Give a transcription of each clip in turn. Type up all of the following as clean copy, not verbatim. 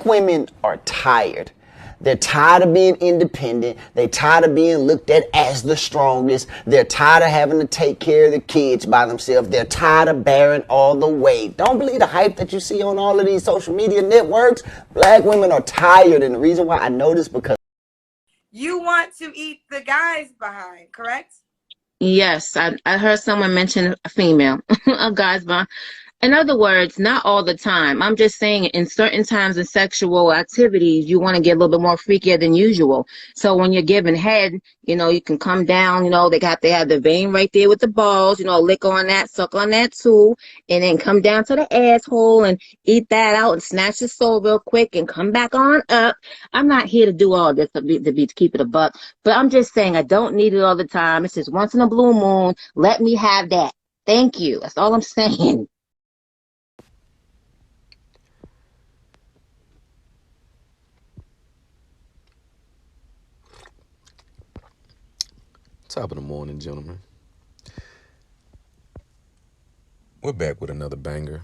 Black women are tired. They're tired of being independent. They're tired of being looked at as the strongest. They're tired of having to take care of the kids by themselves. They're tired of bearing all the weight. Don't believe the hype that you see on all of these social media networks. Black women are tired, and the reason why I know this because You want to eat the guys behind, correct? Yes, I heard someone mention a female, a guy's bond. In other words, not all the time. I'm just saying in certain times of sexual activities, you want to get a little bit more freakier than usual. So when you're giving head, you can come down, they have the vein right there with the balls, lick on that, suck on that too, and then come down to the asshole and eat that out and snatch the soul real quick and come back on up. I'm not here to do all this to keep it a buck, but I'm just saying I don't need it all the time. It's just once in a blue moon. Let me have that. Thank you. That's all I'm saying. Top of the morning, gentlemen. We're back with another banger.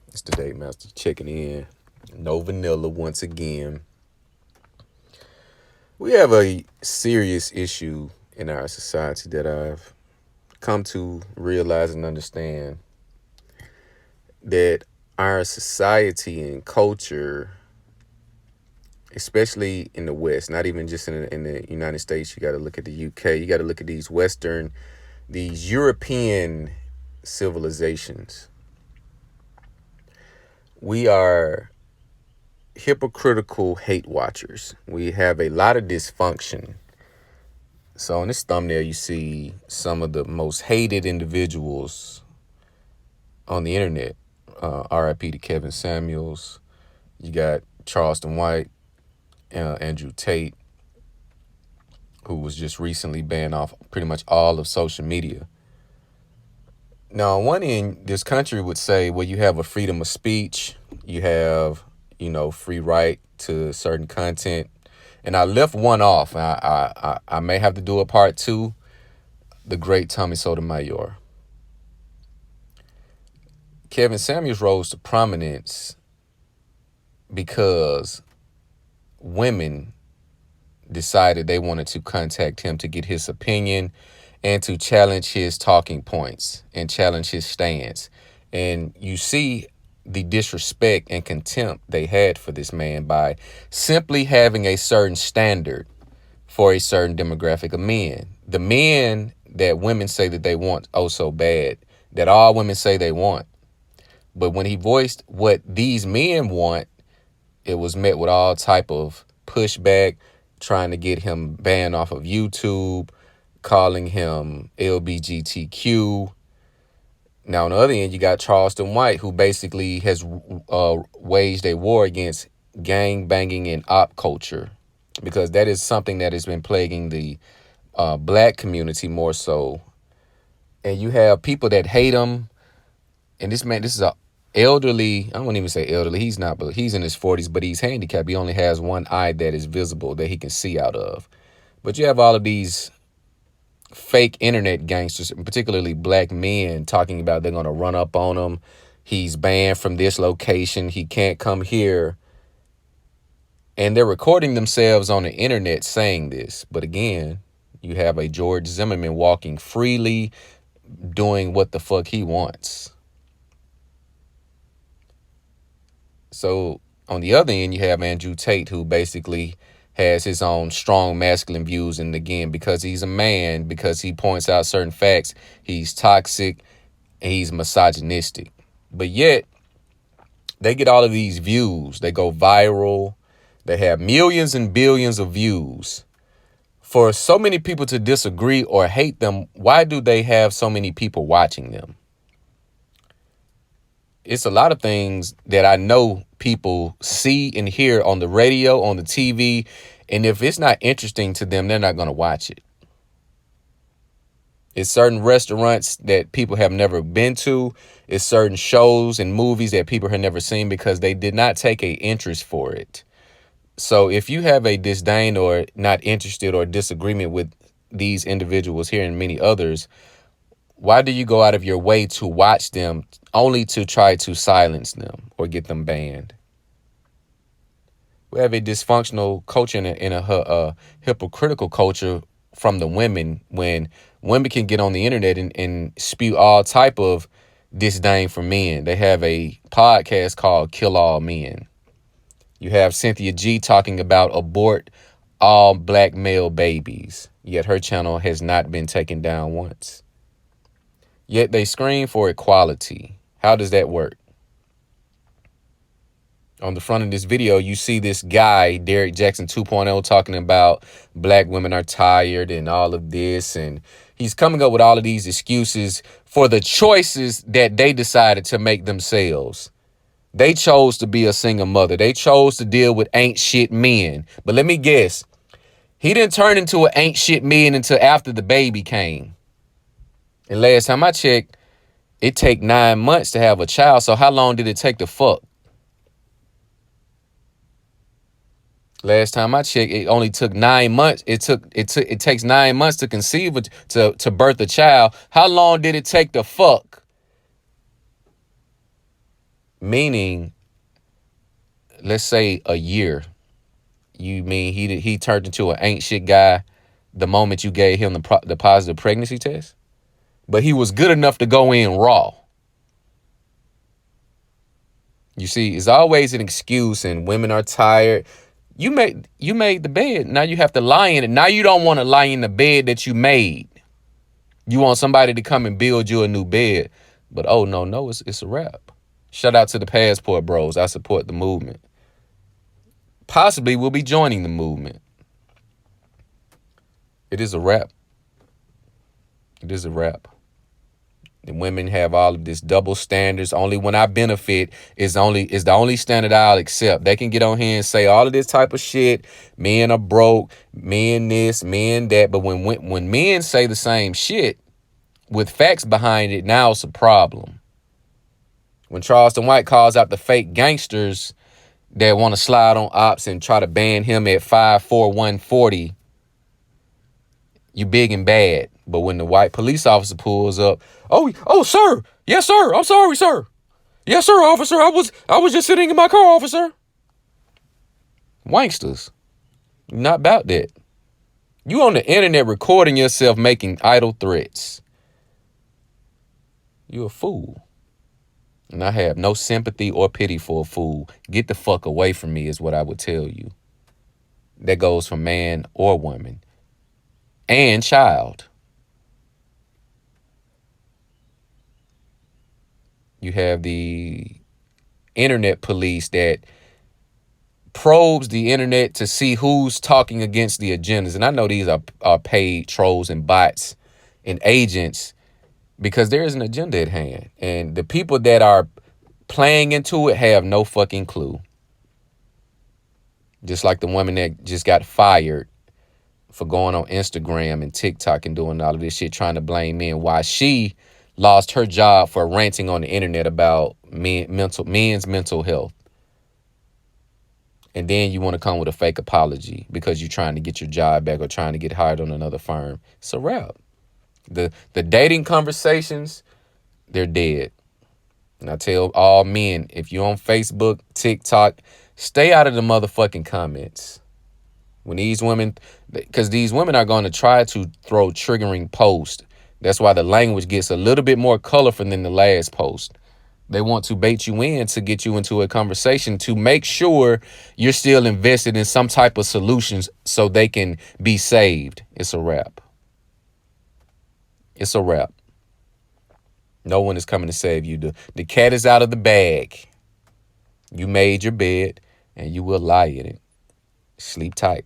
It's the Date Master checking in. No vanilla once again. We have a serious issue in our society that I've come to realize and understand that our society and culture, especially in the West, not even just in the United States, you got to look at the UK, you got to look at these European civilizations. We are hypocritical hate watchers. We have a lot of dysfunction. So in this thumbnail, you see some of the most hated individuals on the internet. RIP to Kevin Samuels. You got Charleston White, Andrew Tate, who was just recently banned off pretty much all of social media. Now, on one end, this country would say, well, you have a freedom of speech, you have, free right to certain content. And I left one off. I may have to do a part two. The great Tommy Sotomayor. Kevin Samuels rose to prominence because women decided they wanted to contact him to get his opinion and to challenge his talking points and challenge his stance. And you see the disrespect and contempt they had for this man by simply having a certain standard for a certain demographic of men. The men that women say that they want oh so bad, that all women say they want. But when he voiced what these men want, it was met with all type of pushback, trying to get him banned off of YouTube, calling him LBGTQ. Now, on the other end, you got Charleston White, who basically has waged a war against gang banging and op culture, because that is something that has been plaguing the black community more so. And you have people that hate him. And this is a elderly, I won't even say elderly, he's not, but he's in his 40s, but he's handicapped. He only has one eye that is visible that he can see out of. But you have all of these fake internet gangsters, particularly black men, talking about they're going to run up on him. He's banned from this location. He can't come here. And they're recording themselves on the internet saying this. But again, you have a George Zimmerman walking freely, doing what the fuck he wants. So on the other end, you have Andrew Tate, who basically has his own strong masculine views. And again, because he's a man, because he points out certain facts, he's toxic and he's misogynistic. But yet they get all of these views. They go viral. They have millions and billions of views. For so many people to disagree or hate them, why do they have so many people watching them? It's a lot of things that I know people see and hear on the radio, on the TV, and if it's not interesting to them, they're not going to watch it. It's certain restaurants that people have never been to. It's certain shows and movies that people have never seen because they did not take an interest for it. So if you have a disdain or not interested or disagreement with these individuals here and many others, why do you go out of your way to watch them only to try to silence them or get them banned? We have a dysfunctional culture and a hypocritical culture from the women, when women can get on the internet and spew all type of disdain for men. They have a podcast called Kill All Men. You have Cynthia G talking about abort all black male babies, yet her channel has not been taken down once. Yet they scream for equality. How does that work? On the front of this video, you see this guy, Derek Jackson 2.0, talking about black women are tired and all of this. And he's coming up with all of these excuses for the choices that they decided to make themselves. They chose to be a single mother. They chose to deal with ain't shit men. But let me guess, he didn't turn into an ain't shit man until after the baby came. And last time I checked, it take 9 months to have a child. So how long did it take to fuck? Last time I checked, it only took 9 months. It takes 9 months to conceive to birth a child. How long did it take to fuck? Meaning, let's say a year. You mean he turned into an ain't shit guy the moment you gave him the positive pregnancy test? But he was good enough to go in raw. You see, it's always an excuse, and women are tired. You made the bed. Now you have to lie in it. Now you don't want to lie in the bed that you made. You want somebody to come and build you a new bed. But oh no, it's a wrap. Shout out to the Passport Bros. I support the movement. Possibly we'll be joining the movement. It is a wrap. It is a wrap. The women have all of this double standards. Only when I benefit is the only standard I'll accept. They can get on here and say all of this type of shit. Men are broke, men this, men that. But when men say the same shit with facts behind it, now it's a problem. When Charleston White calls out the fake gangsters that want to slide on ops and try to ban him at 5'4", 140, you big and bad. But when the white police officer pulls up, oh, sir. Yes, sir. I'm sorry, sir. Yes, sir, officer. I was just sitting in my car, officer. Wanksters. Not about that. You on the internet recording yourself making idle threats. You a fool. And I have no sympathy or pity for a fool. Get the fuck away from me is what I would tell you. That goes for man or woman. And child. You have the internet police that probes the internet to see who's talking against the agendas. And I know these are paid trolls and bots and agents because there is an agenda at hand. And the people that are playing into it have no fucking clue. Just like the woman that just got fired for going on Instagram and TikTok and doing all of this shit, trying to blame men, why she lost her job for ranting on the internet about men's mental health. And then you want to come with a fake apology because you're trying to get your job back or trying to get hired on another firm. It's a wrap. The dating conversations, they're dead. And I tell all men, if you're on Facebook, TikTok, stay out of the motherfucking comments. When these women, because these women are going to try to throw triggering posts. That's why the language gets a little bit more colorful than the last post. They want to bait you in to get you into a conversation to make sure you're still invested in some type of solutions so they can be saved. It's a wrap. It's a wrap. No one is coming to save you. The cat is out of the bag. You made your bed and you will lie in it. Sleep tight.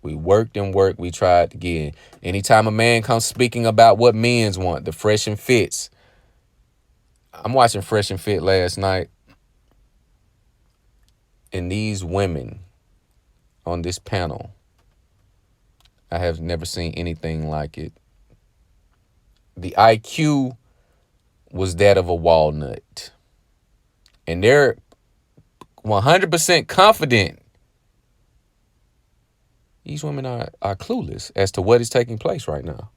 We worked and worked. We tried again. Anytime a man comes speaking about what men's want, the fresh and fits. I'm watching Fresh and Fit last night. And these women on this panel, I have never seen anything like it. The IQ was that of a walnut. And they're 100% confident. These women are clueless as to what is taking place right now.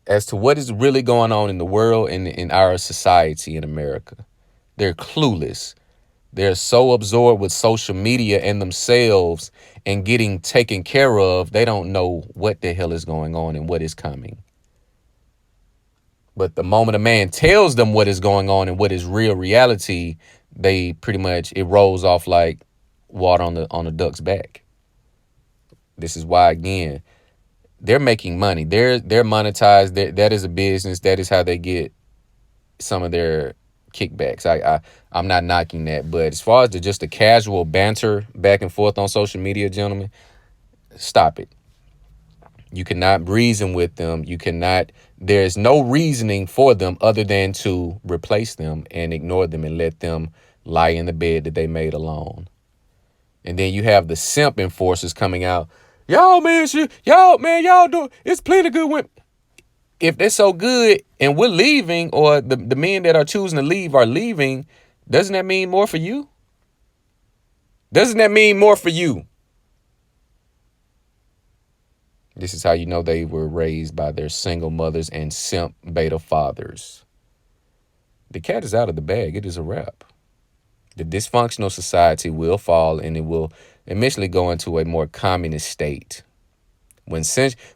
As to what is really going on in the world and in our society in America. They're clueless. They're so absorbed with social media and themselves and getting taken care of, they don't know what the hell is going on and what is coming. But the moment a man tells them what is going on and what is real reality, they pretty much, it rolls off like water on the duck's back. This is why, again, they're making money. They're monetized. That is a business. That is how they get some of their kickbacks. I'm not knocking that, but as far as just the casual banter back and forth on social media, gentlemen, stop it. You cannot reason with them. You cannot, there's no reasoning for them other than to replace them and ignore them and let them lie in the bed that they made alone. And then you have the simp enforcers coming out. Y'all, man, y'all do, it's plenty good women. If they're so good and we're leaving, or the men that are choosing to leave are leaving, doesn't that mean more for you? Doesn't that mean more for you? This is how you know they were raised by their single mothers and simp beta fathers. The cat is out of the bag. It is a wrap. The dysfunctional society will fall, and it will eventually go into a more communist state. When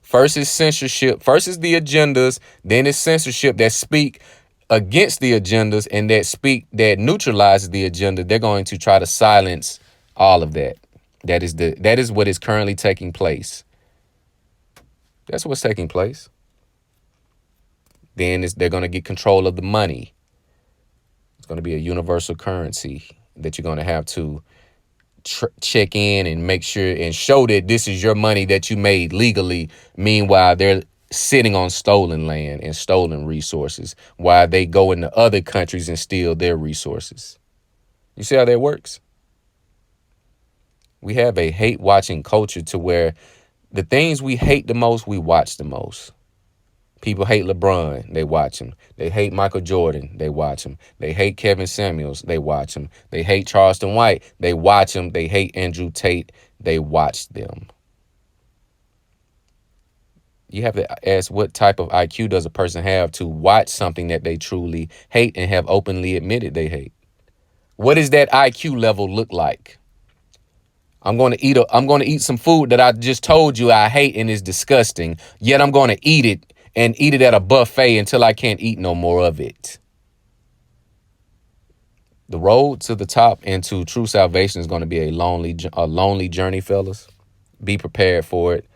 first is censorship, first is the agendas, then it's censorship that speak against the agendas and that neutralizes the agenda. They're going to try to silence all of that. That is what is currently taking place. That's what's taking place. Then they're going to get control of the money. It's going to be a universal currency that you're going to have to check in and make sure and show that this is your money that you made legally. Meanwhile, they're sitting on stolen land and stolen resources while they go into other countries and steal their resources. You see how that works? We have a hate watching culture to where the things we hate the most, we watch the most. People hate LeBron, they watch him. They hate Michael Jordan, they watch him. They hate Kevin Samuels, they watch him. They hate Charleston White, they watch him. They hate Andrew Tate, they watch them. You have to ask, what type of IQ does a person have to watch something that they truly hate and have openly admitted they hate? What does that IQ level look like? I'm going to eat some food that I just told you I hate and is disgusting, yet I'm going to eat it and eat it at a buffet until I can't eat no more of it. The road to the top and to true salvation is going to be a lonely journey, fellas. Be prepared for it.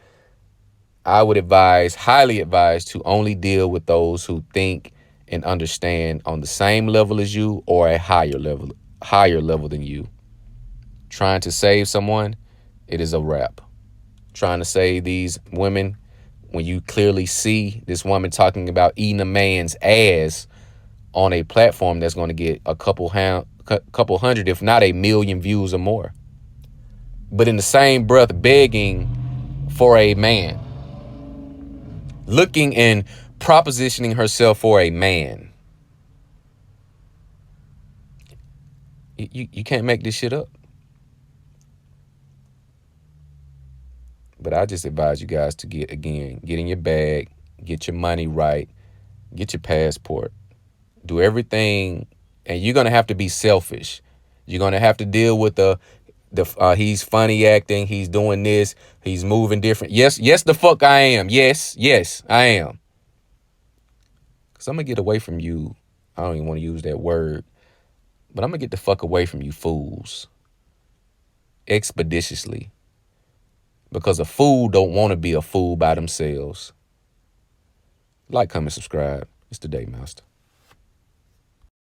I would highly advise, to only deal with those who think and understand on the same level as you or a higher level than you. Trying to save someone, it is a wrap. Trying to save these women, when you clearly see this woman talking about eating a man's ass on a platform that's going to get a couple hundred, if not 1 million views or more. But in the same breath, begging for a man. Looking and propositioning herself for a man. You can't make this shit up. But I just advise you guys to get in your bag, get your money right, get your passport, do everything. And you're going to have to be selfish. You're going to have to deal with he's funny acting, he's doing this, he's moving different. Yes, the fuck I am. Yes, I am. Because I'm going to get away from you. I don't even want to use that word. But I'm going to get the fuck away from you fools. Expeditiously. Because a fool don't want to be a fool by themselves. Like, comment, subscribe. It's the Day Master.